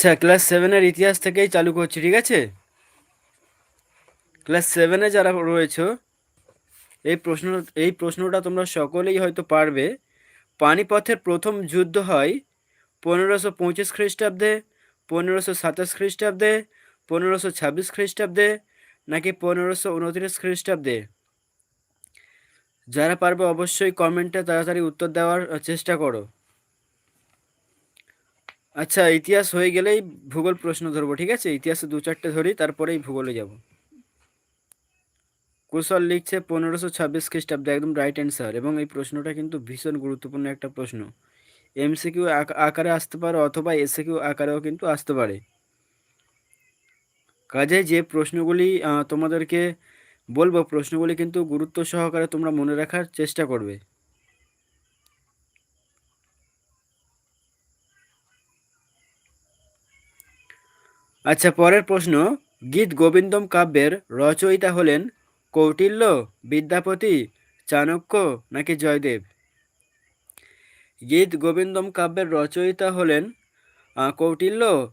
আচ্ছা, ক্লাস 7-এর ইতিহাস থেকেই চালু করছি, ঠিক আছে? ক্লাস 7-এ যারা রয়েছো, এই প্রশ্ন এই প্রশ্নটা তোমরা সকলেই হয়তো পারবে। পানিপথের প্রথম যুদ্ধ হয় 1525 খ্রিস্টাব্দে, 1527 খ্রিস্টাব্দে, 1526 খ্রিস্টাব্দে, নাকি 1529 খ্রিস্টাব্দে? যারা পারবে অবশ্যই কমেন্টে তাড়াতাড়ি উত্তর দেওয়ার চেষ্টা করো। আচ্ছা, ইতিহাস হয়ে গেলেই ভূগোল প্রশ্ন ধরবো, ঠিক আছে? ইতিহাসে 2-4টে ধরি, তারপরেই ভূগোলে যাব। কুশল লিখছে 1526 খ্রিস্টাব্দে, একদম রাইট অ্যান্সার। এবং এই প্রশ্নটা কিন্তু ভীষণ গুরুত্বপূর্ণ একটা প্রশ্ন। এমসিকিউ আকারে আসতে পারে অথবা এসিকিউ আকারেও কিন্তু আসতে পারে। কাজে যে প্রশ্নগুলি তোমাদেরকে বলবো, প্রশ্নগুলি কিন্তু গুরুত্ব সহকারে তোমরা মনে রাখার চেষ্টা করবে। আচ্ছা, পরের প্রশ্ন, গীত গোবিন্দম কাব্যের রচয়িতা হলেন কৌটিল্য, বিদ্যাপতি, চাণক্য, নাকি জয়দেব? গীত গোবিন্দম কাব্যের রচয়িতা হলেন কৌটিল্য,